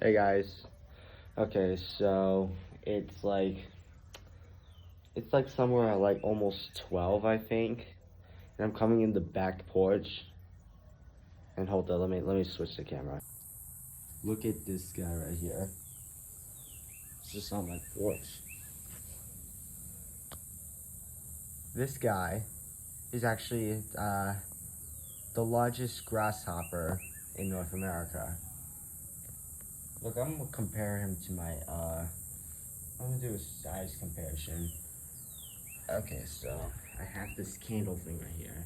Hey guys. Okay, so it's like somewhere at like almost 12, I think. And I'm coming in the back porch. And hold on, let me switch the camera. Look at this guy right here. It's just on my porch. This guy is actually the largest grasshopper in North America. Look, I'm gonna compare him to my I'm gonna do a size comparison. Okay, so I have this candle thing right here.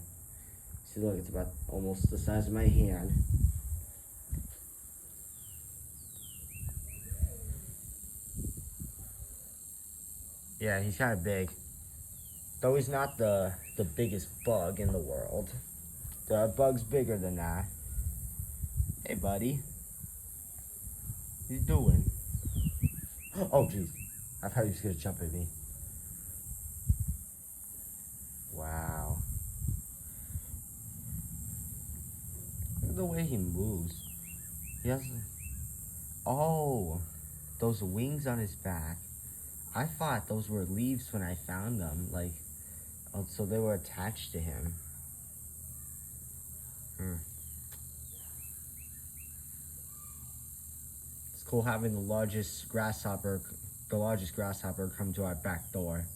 See, look, it's about almost the size of my hand. Yeah, he's kind of big. Though he's not the biggest bug in the world. There are bugs bigger than that. Hey, buddy. What you doing? Oh, jeez. I thought he was gonna jump at me. Wow. Look at the way he moves. He has... Oh, those wings on his back. I thought those were leaves when I found them. Like, oh, so they were attached to him. It's cool having the largest grasshopper come to our back door.